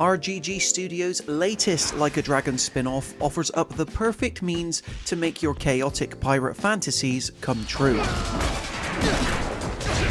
RGG Studio's latest Like a Dragon spin-off offers up the perfect means to make your chaotic pirate fantasies come true.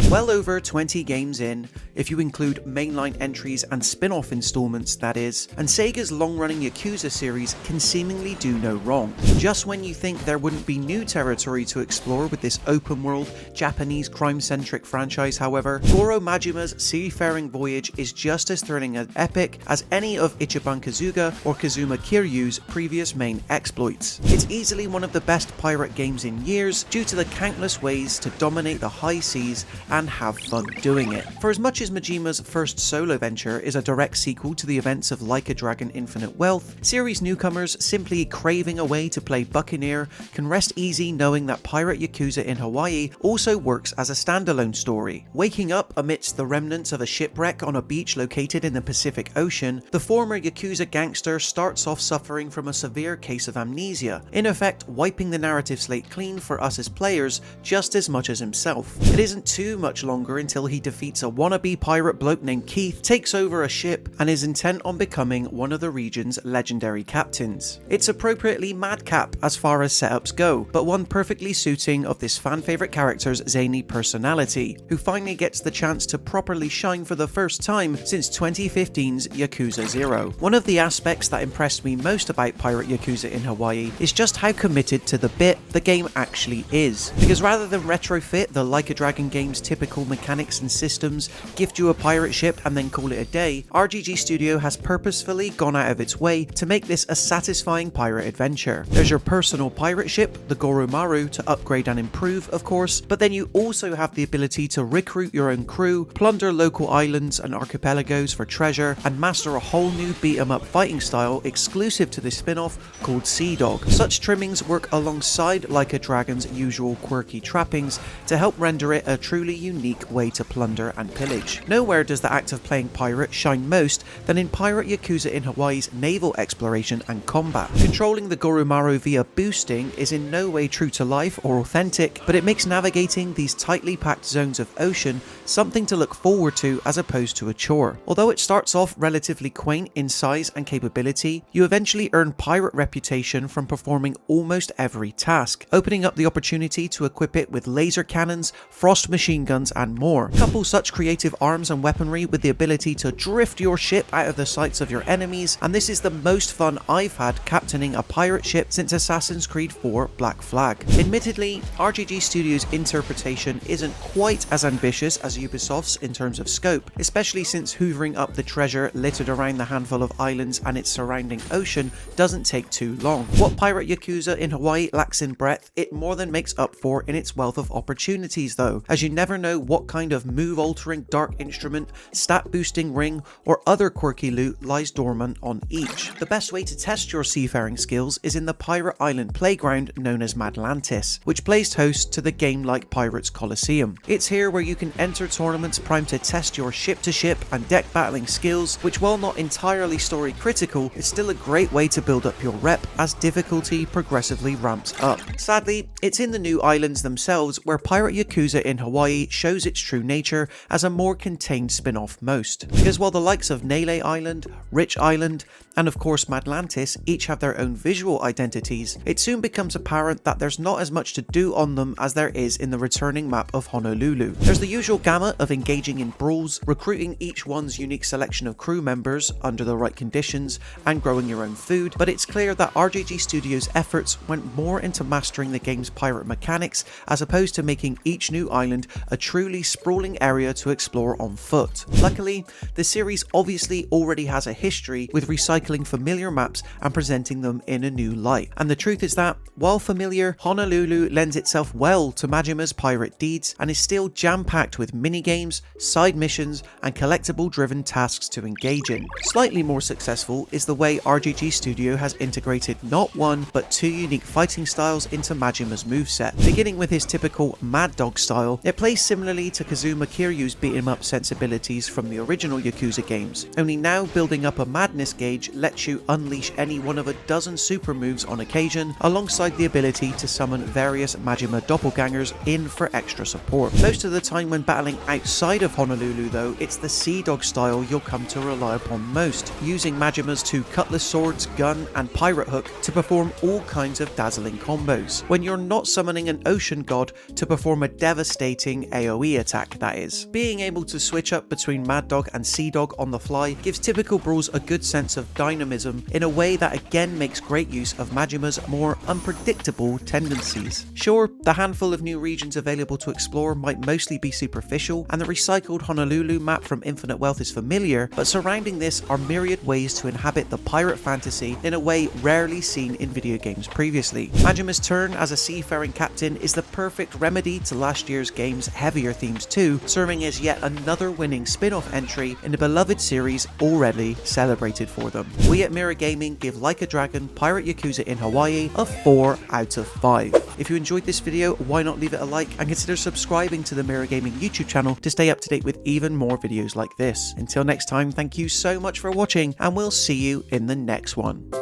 Well over 20 games in, if you include mainline entries and spin-off installments that is, and Sega's long-running Yakuza series can seemingly do no wrong. Just when you think there wouldn't be new territory to explore with this open-world, Japanese crime-centric franchise, however, Goro Majima's seafaring voyage is just as thrilling and epic as any of Ichiban Kasuga or Kazuma Kiryu's previous main exploits. It's easily one of the best pirate games in years due to the countless ways to dominate the high seas and have fun doing it. For as much as Majima's first solo venture is a direct sequel to the events of Like a Dragon Infinite Wealth, series newcomers simply craving a way to play Buccaneer can rest easy knowing that Pirate Yakuza in Hawaii also works as a standalone story. Waking up amidst the remnants of a shipwreck on a beach located in the Pacific Ocean, the former Yakuza gangster starts off suffering from a severe case of amnesia, in effect wiping the narrative slate clean for us as players just as much as himself. It isn't too much longer until he defeats a wannabe pirate bloke named Keith, takes over a ship, and is intent on becoming one of the region's legendary captains. It's appropriately madcap as far as setups go, but one perfectly suiting of this fan favourite character's zany personality, who finally gets the chance to properly shine for the first time since 2015's Yakuza 0. One of the aspects that impressed me most about Pirate Yakuza in Hawaii is just how committed to the bit the game actually is, because rather than retrofit the Like a Dragon game's typical mechanics and systems, gift you a pirate ship and then call it a day, RGG Studio has purposefully gone out of its way to make this a satisfying pirate adventure. There's your personal pirate ship, the Goro Maru, to upgrade and improve, of course, but then you also have the ability to recruit your own crew, plunder local islands and archipelagos for treasure, and master a whole new beat-em-up fighting style exclusive to this spin-off called Sea Dog. Such trimmings work alongside Like a Dragon's usual quirky trappings to help render it a truly unique way to plunder and pillage. Nowhere does the act of playing pirate shine most than in Pirate Yakuza in Hawaii's naval exploration and combat. Controlling the Goromaru via boosting is in no way true to life or authentic, but it makes navigating these tightly packed zones of ocean something to look forward to as opposed to a chore. Although it starts off relatively quaint in size and capability, you eventually earn pirate reputation from performing almost every task, opening up the opportunity to equip it with laser cannons, frost machine guns and more. Couple such creative arms and weaponry with the ability to drift your ship out of the sights of your enemies, and this is the most fun I've had captaining a pirate ship since Assassin's Creed 4 Black Flag. Admittedly, RGG Studio's interpretation isn't quite as ambitious as Ubisoft's in terms of scope, especially since hoovering up the treasure littered around the handful of islands and its surrounding ocean doesn't take too long. What Pirate Yakuza in Hawaii lacks in breadth, it more than makes up for in its wealth of opportunities though, as you never know what kind of move-altering dark instrument, stat-boosting ring, or other quirky loot lies dormant on each. The best way to test your seafaring skills is in the pirate island playground known as Madlantis, which plays host to the game-like Pirates Coliseum. It's here where you can enter tournaments primed to test your ship-to-ship and deck battling skills, which while not entirely story critical, is still a great way to build up your rep as difficulty progressively ramps up. Sadly, it's in the new islands themselves where Pirate Yakuza in Hawaii shows its true nature as a more contained spin-off most, because while the likes of Nele Island, Rich Island, and of course Madlantis each have their own visual identities, it soon becomes apparent that there's not as much to do on them as there is in the returning map of Honolulu. There's the usual gamut of engaging in brawls, recruiting each one's unique selection of crew members under the right conditions, and growing your own food, but it's clear that RGG Studio's efforts went more into mastering the game's pirate mechanics as opposed to making each new island a truly sprawling area to explore on foot. Luckily, the series obviously already has a history with recycling familiar maps and presenting them in a new light, and the truth is that, while familiar, Honolulu lends itself well to Majima's pirate deeds and is still jam-packed with minigames, side missions, and collectible-driven tasks to engage in. Slightly more successful is the way RGG Studio has integrated not one, but two unique fighting styles into Majima's moveset. Beginning with his typical Mad Dog style, it plays similarly to Kazuma Kiryu's beat-em-up sensibilities from the original Yakuza games, only now building up a madness gauge lets you unleash any one of a dozen super moves on occasion, alongside the ability to summon various Majima doppelgangers in for extra support. Most of the time when battling travelling outside of Honolulu though, it's the Sea Dog style you'll come to rely upon most, using Majima's two cutlass swords, gun and pirate hook to perform all kinds of dazzling combos, when you're not summoning an ocean god to perform a devastating AoE attack, that is. Being able to switch up between Mad Dog and Sea Dog on the fly gives typical brawls a good sense of dynamism in a way that again makes great use of Majima's more unpredictable tendencies. Sure, the handful of new regions available to explore might mostly be superficial, and the recycled Honolulu map from Infinite Wealth is familiar, but surrounding this are myriad ways to inhabit the pirate fantasy in a way rarely seen in video games previously. Majima's turn as a seafaring captain is the perfect remedy to last year's game's heavier themes too, serving as yet another winning spin-off entry in the beloved series already celebrated for them. We at Mirror Gaming give Like a Dragon Pirate Yakuza in Hawaii a 4 out of 5. If you enjoyed this video, why not leave it a like and consider subscribing to the Mirror Gaming YouTube channel to stay up to date with even more videos like this. Until next time, thank you so much for watching, and we'll see you in the next one.